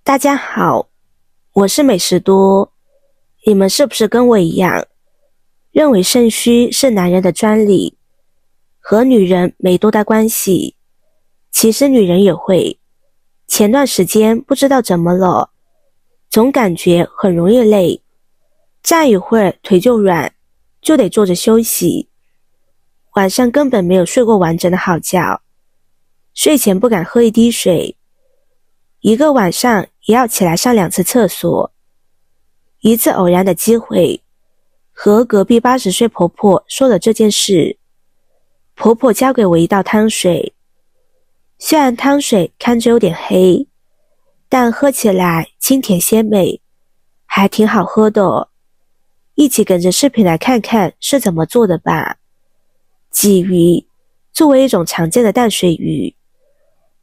大家好，我是美食多。你们是不是跟我一样，认为肾虚是男人的专利，和女人没多大关系？其实女人也会。前段时间不知道怎么了，总感觉很容易累，站一会儿腿就软，就得坐着休息。晚上根本没有睡过完整的好觉，睡前不敢喝一滴水，一个晚上也要起来上2次厕所。一次偶然的机会，和隔壁80岁婆婆说了这件事，婆婆教给我一道汤水。虽然汤水看着有点黑，但喝起来清甜鲜美，还挺好喝的。一起跟着视频来看看是怎么做的吧。鲫鱼作为一种常见的淡水鱼，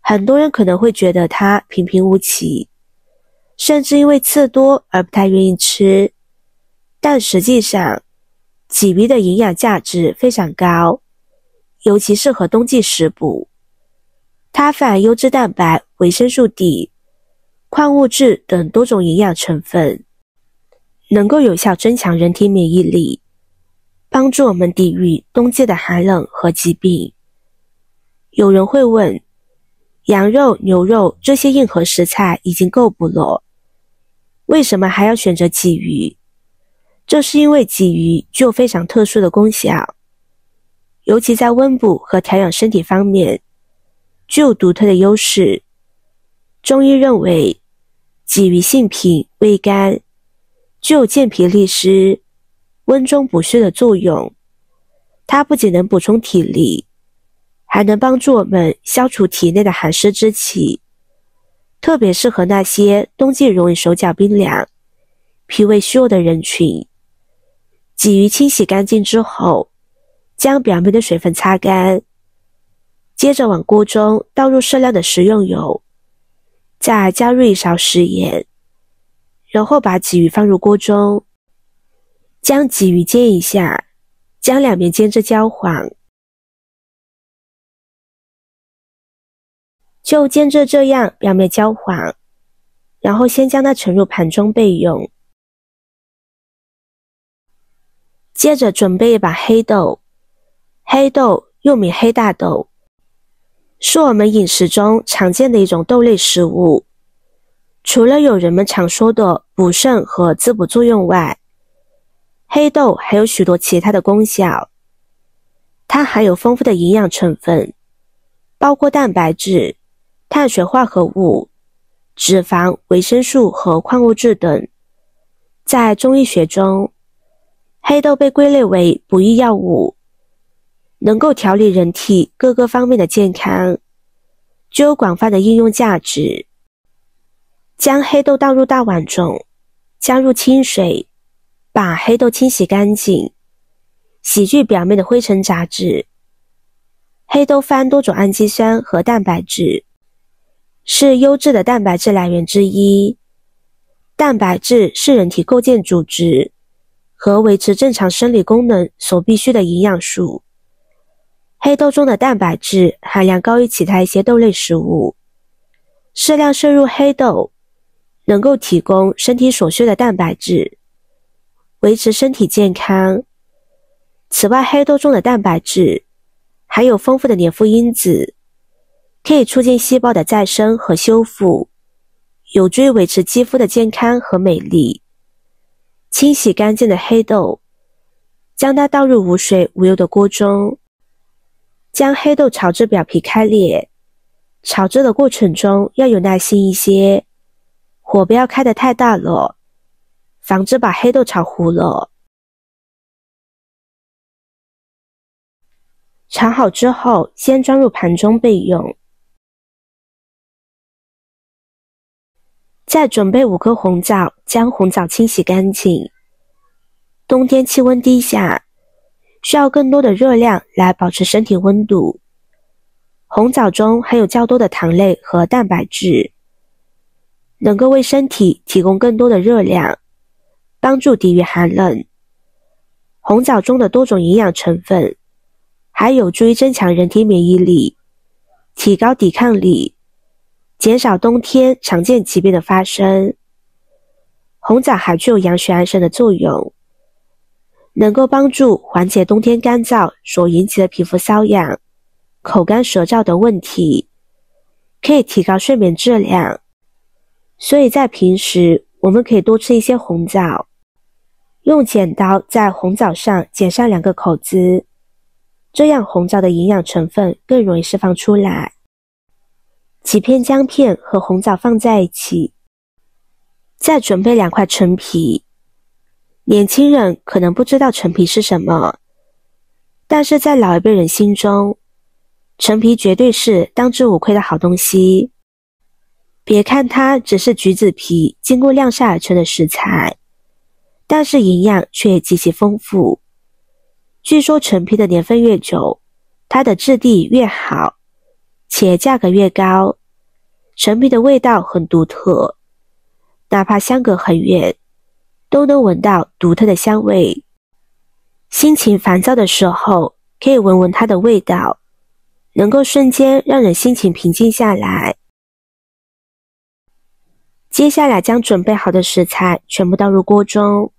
很多人可能会觉得它平平无奇，甚至因为刺多而不太愿意吃。但实际上，鲫鱼的营养价值非常高，尤其适合冬季食补。它含优质蛋白、维生素 D、矿物质等多种营养成分，能够有效增强人体免疫力，帮助我们抵御冬季的寒冷和疾病。有人会问，羊肉、牛肉这些硬核食材已经够补了，为什么还要选择鲫鱼？这是因为鲫鱼具有非常特殊的功效，尤其在温补和调养身体方面具有独特的优势。中医认为，鲫鱼性平味甘，具有健脾利湿、温中补虚的作用。它不仅能补充体力，还能帮助我们消除体内的寒湿之气，特别适合那些冬季容易手脚冰凉、脾胃虚弱的人群。鲫鱼清洗干净之后，将表面的水分擦干，接着往锅中倒入适量的食用油，再加入1勺食盐，然后把鲫鱼放入锅中，将鲫鱼煎一下，将两面煎至焦黄。就煎至这样表面焦黄，然后先将它盛入盘中备用。接着准备一把黑豆，黑豆又名黑大豆，是我们饮食中常见的一种豆类食物。除了有人们常说的补肾和滋补作用外，黑豆还有许多其他的功效。它含有丰富的营养成分，包括蛋白质、碳水化合物、脂肪、维生素和矿物质等。在中医学中，黑豆被归类为补益药物，能够调理人体各个方面的健康，具有广泛的应用价值。将黑豆倒入大碗中，加入清水，把黑豆清洗干净，洗去表面的灰尘杂质。黑豆富含多种氨基酸和蛋白质，是优质的蛋白质来源之一。蛋白质是人体构建组织和维持正常生理功能所必需的营养素。黑豆中的蛋白质含量高于其他一些豆类食物，适量摄入黑豆能够提供身体所需的蛋白质，维持身体健康。此外，黑豆中的蛋白质含有丰富的黏附因子，可以促进细胞的再生和修复，有助于维持肌肤的健康和美丽。清洗干净的黑豆，将它倒入无水无油的锅中，将黑豆炒至表皮开裂。炒制的过程中要有耐心一些，火不要开得太大了，防止把黑豆炒糊了。炒好之后，先装入盘中备用。再准备5颗红枣，将红枣清洗干净。冬天气温低下，需要更多的热量来保持身体温度。红枣中含有较多的糖类和蛋白质，能够为身体提供更多的热量，帮助抵御寒冷。红枣中的多种营养成分还有助于增强人体免疫力，提高抵抗力，减少冬天常见疾病的发生。红枣还具有养血安神的作用，能够帮助缓解冬天干燥所引起的皮肤瘙痒、口干舌燥等问题，可以提高睡眠质量。所以在平时我们可以多吃一些红枣，用剪刀在红枣上剪上2个口子，这样红枣的营养成分更容易释放出来。几片姜片和红枣放在一起，再准备2块陈皮。年轻人可能不知道陈皮是什么，但是在老一辈人心中，陈皮绝对是当之无愧的好东西。别看它只是橘子皮经过晾晒而成的食材，但是营养却极其丰富。据说陈皮的年份越久，它的质地越好，且价格越高。陈皮的味道很独特，哪怕相隔很远，都能闻到独特的香味。心情烦躁的时候，可以闻闻它的味道，能够瞬间让人心情平静下来。接下来将准备好的食材全部倒入锅中，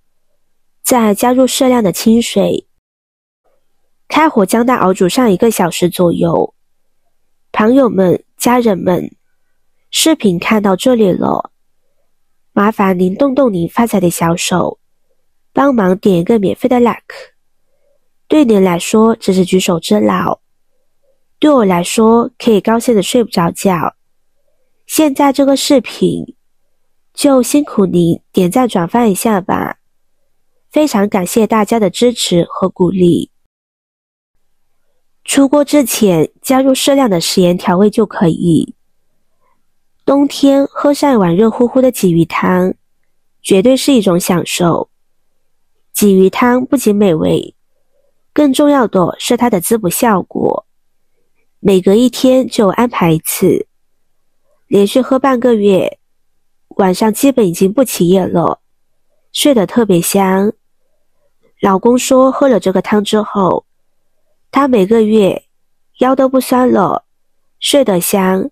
再加入适量的清水，开火将它熬煮上1个小时左右。朋友们、家人们，视频看到这里了，麻烦您动动您发财的小手，帮忙点一个免费的 like。 对您来说这是举手之劳，对我来说可以高兴的睡不着觉。现在这个视频就辛苦您点赞转发一下吧，非常感谢大家的支持和鼓励。出锅之前加入适量的食盐调味就可以。冬天喝上一碗热乎乎的鲫鱼汤，绝对是一种享受。鲫鱼汤不仅美味，更重要的是它的滋补效果。每隔1天就安排1次，连续喝半个月，晚上基本已经不起夜了，睡得特别香。老公说喝了这个汤之后，他每个月腰都不酸了，睡得香，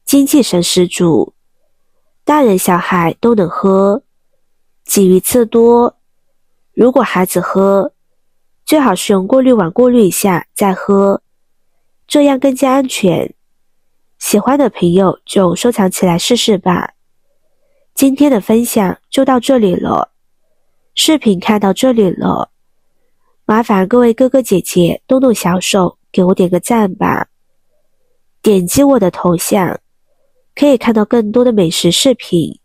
精气神十足，大人小孩都能喝。鲫鱼刺多，如果孩子喝，最好是用过滤网过滤一下再喝，这样更加安全。喜欢的朋友就收藏起来试试吧。今天的分享就到这里了，视频看到这里了，麻烦各位哥哥姐姐动动小手给我点个赞吧。点击我的头像，可以看到更多的美食视频。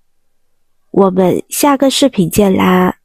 我们下个视频见啦！